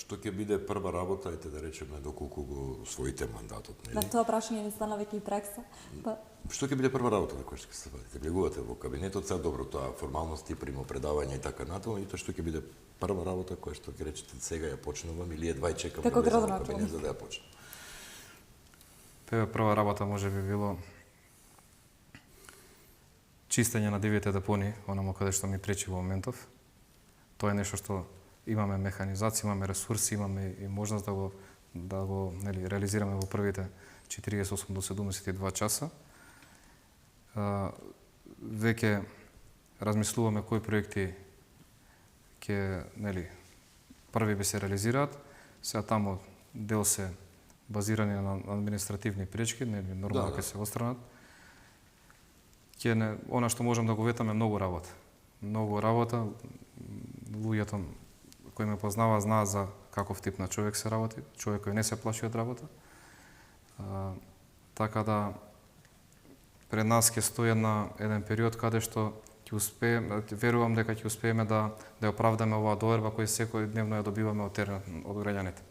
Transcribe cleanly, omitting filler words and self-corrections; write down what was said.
што ќе биде прва работа, ајде да речеме, доколку го освоите мандатот, нели? На тоа прашање ни стана веќе и прекса. Што ќе биде прва работа на која ќе се вадите? Влегувате во кабинетот, сега добро тоа формалности, примопредавање и така натаму, и тоа што ќе биде прва работа која што ќе речете сега ја почнувам или едва и чекам Како да влезам во градоначелник. кабинет за да ја почнам? Прва работа може би било чистење на дивите депони, онамо каде што ми пречи во моментов. Тоа е нешто што имаме механизација, имаме ресурси, имаме и можност да го нели реализираме во првите 48 до 72 часа. Веќе размислуваме кои проекти ќе нели први би се реализираат. Сега таму дел се базирани на административни пречки, нели нормално ќе се отстранат. Она што можам да го ветаме многу работа. Многу работа. Луѓето кои ме познава знаат за каков тип на човек се работи, човек кој не се плаши од работа. Така да пред нас ќе стои еден период каде што ќе успееме, верувам дека ќе успееме да ја оправдаме оваа доверба која секој дневно ја добиваме од теренот, од граѓаните.